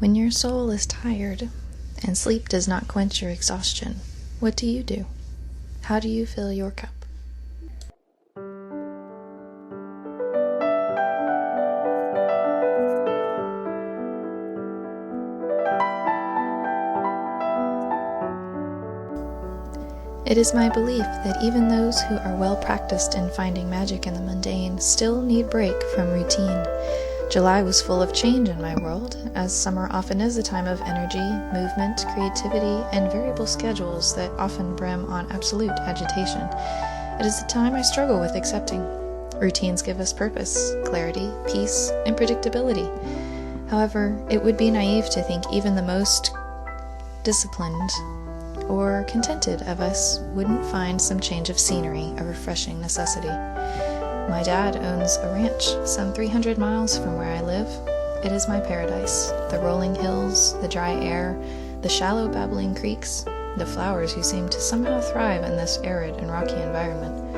When your soul is tired and sleep does not quench your exhaustion, what do you do? How do you fill your cup? It is my belief that even those who are well practiced in finding magic in the mundane still need break from routine. July was full of change in my world, as summer often is a time of energy, movement, creativity, and variable schedules that often brim on absolute agitation. It is a time I struggle with accepting. Routines give us purpose, clarity, peace, and predictability. However, it would be naive to think even the most disciplined or contented of us wouldn't find some change of scenery a refreshing necessity. My dad owns a ranch some 300 miles from where I live. It is my paradise. The rolling hills, the dry air, the shallow babbling creeks, the flowers who seem to somehow thrive in this arid and rocky environment.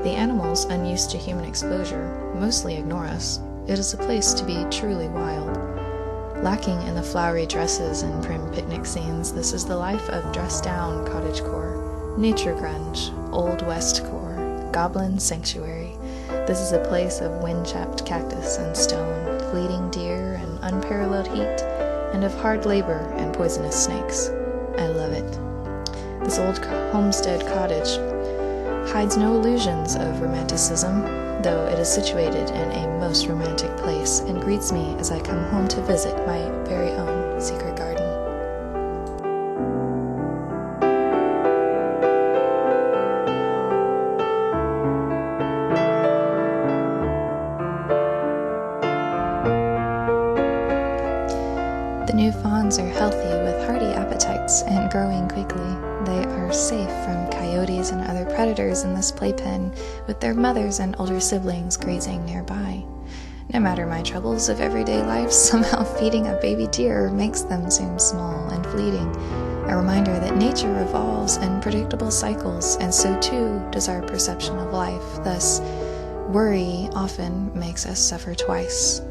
The animals, unused to human exposure, mostly ignore us. It is a place to be truly wild. Lacking in the flowery dresses and prim picnic scenes, this is the life of dressed-down cottagecore, nature grunge, old westcore, goblin sanctuary. This is a place of wind-chapped cactus and stone, fleeting deer and unparalleled heat, and of hard labor and poisonous snakes. I love it. This old homestead cottage hides no illusions of romanticism, though it is situated in a most romantic place and greets me as I come home to visit my very own secret garden. The new fawns are healthy with hearty appetites and growing quickly. They are safe from coyotes and other predators in this playpen, with their mothers and older siblings grazing nearby. No matter my troubles of everyday life, somehow feeding a baby deer makes them seem small and fleeting, a reminder that nature evolves in predictable cycles, and so too does our perception of life. Thus, worry often makes us suffer twice.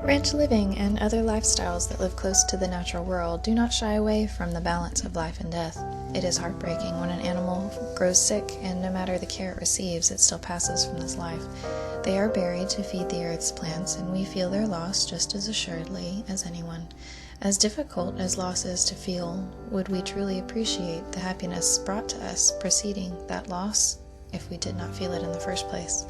Ranch living and other lifestyles that live close to the natural world do not shy away from the balance of life and death. It is heartbreaking when an animal grows sick, and no matter the care it receives, it still passes from this life. They are buried to feed the earth's plants, and we feel their loss just as assuredly as anyone. As difficult as loss is to feel, would we truly appreciate the happiness brought to us preceding that loss if we did not feel it in the first place?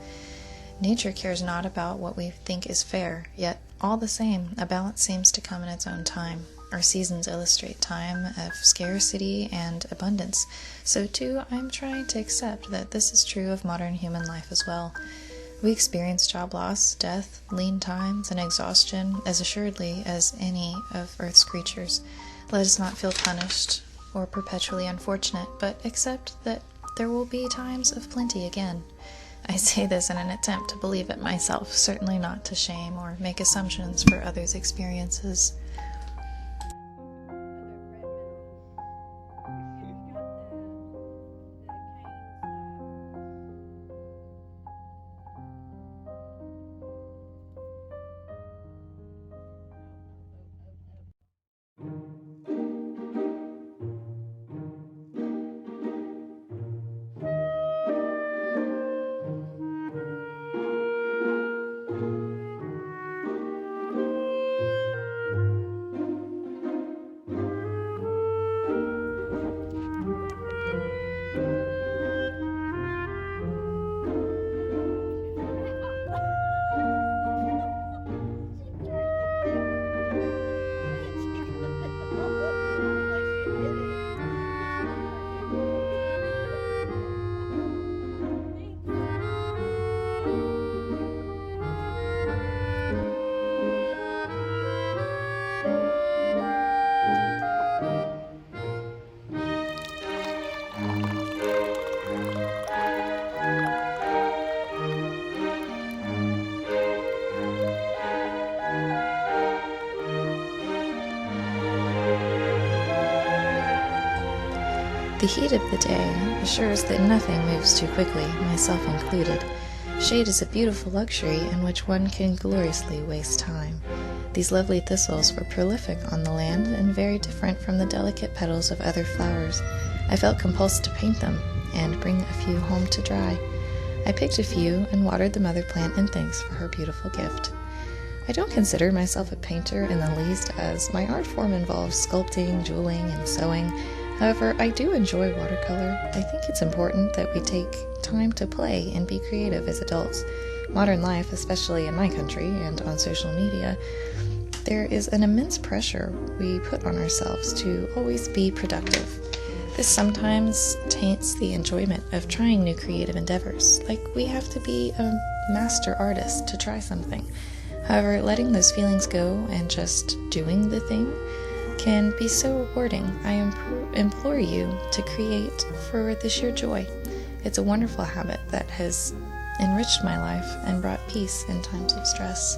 Nature cares not about what we think is fair, yet all the same, a balance seems to come in its own time. Our seasons illustrate time of scarcity and abundance, so too I'm trying to accept that this is true of modern human life as well. We experience job loss, death, lean times, and exhaustion as assuredly as any of Earth's creatures. Let us not feel punished or perpetually unfortunate, but accept that there will be times of plenty again. I say this in an attempt to believe it myself, certainly not to shame or make assumptions for others' experiences. The heat of the day assures that nothing moves too quickly, myself included. Shade is a beautiful luxury in which one can gloriously waste time. These lovely thistles were prolific on the land and very different from the delicate petals of other flowers. I felt compulsed to paint them and bring a few home to dry. I picked a few and watered the mother plant in thanks for her beautiful gift. I don't consider myself a painter in the least, as my art form involves sculpting, jeweling, and sewing. However, I do enjoy watercolor. I think it's important that we take time to play and be creative as adults. Modern life, especially in my country and on social media, there is an immense pressure we put on ourselves to always be productive. This sometimes taints the enjoyment of trying new creative endeavors, like we have to be a master artist to try something. However, letting those feelings go and just doing the thing can be so rewarding. I implore you to create for the sheer joy. It's a wonderful habit that has enriched my life and brought peace in times of stress.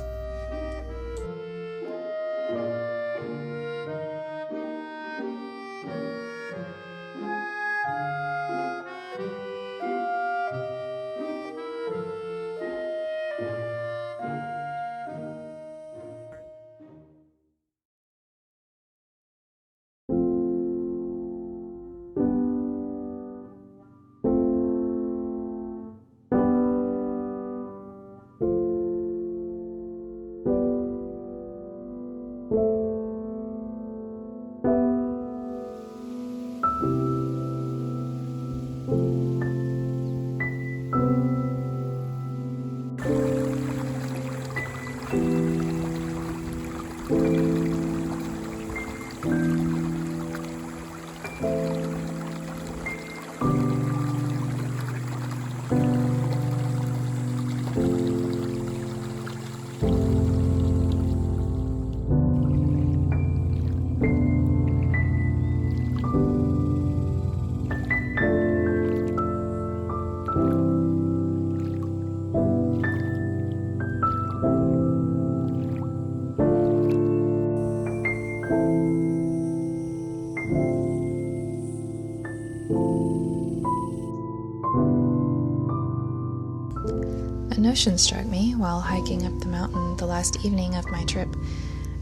A notion struck me while hiking up the mountain the last evening of my trip.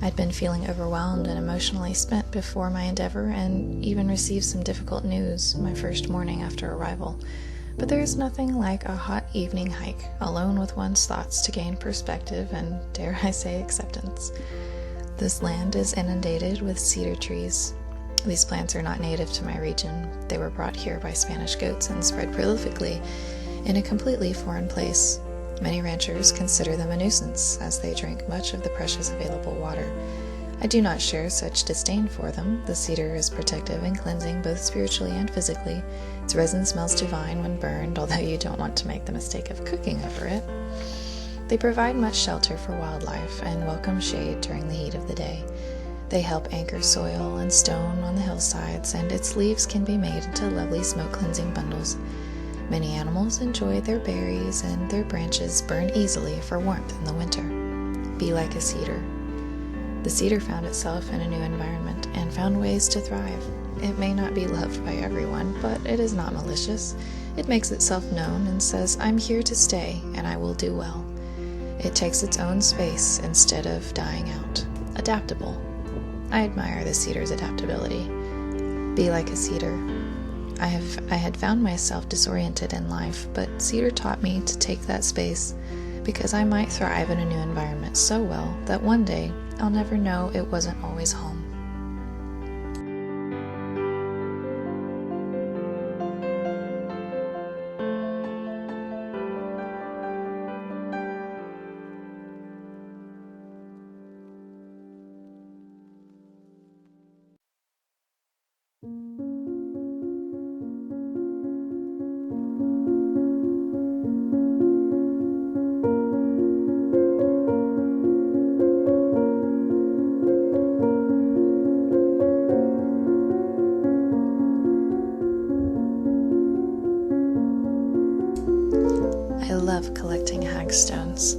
I'd been feeling overwhelmed and emotionally spent before my endeavor, and even received some difficult news my first morning after arrival. But there is nothing like a hot evening hike, alone with one's thoughts, to gain perspective and, dare I say, acceptance. This land is inundated with cedar trees. These plants are not native to my region. They were brought here by Spanish goats and spread prolifically in a completely foreign place. Many ranchers consider them a nuisance, as they drink much of the precious available water. I do not share such disdain for them. The cedar is protective and cleansing both spiritually and physically. Its resin smells divine when burned, although you don't want to make the mistake of cooking over it. They provide much shelter for wildlife and welcome shade during the heat of the day. They help anchor soil and stone on the hillsides, and its leaves can be made into lovely smoke-cleansing bundles. Many animals enjoy their berries, and their branches burn easily for warmth in the winter. Be like a cedar. The cedar found itself in a new environment and found ways to thrive. It may not be loved by everyone, but it is not malicious. It makes itself known and says, "I'm here to stay, and I will do well." It takes its own space instead of dying out. Adaptable. I admire the cedar's adaptability. Be like a cedar. I had found myself disoriented in life, but cedar taught me to take that space because I might thrive in a new environment so well that one day I'll never know it wasn't always home. I love collecting hagstones.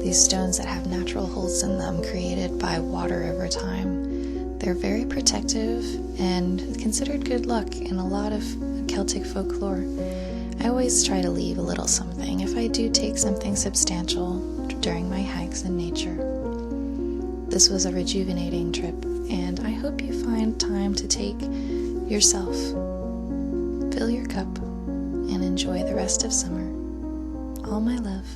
These stones that have natural holes in them created by water over time. They're very protective and considered good luck in a lot of Celtic folklore. I always try to leave a little something if I do take something substantial during my hikes in nature. This was a rejuvenating trip, and I hope you find time to take yourself, fill your cup, and enjoy the rest of summer. All my love.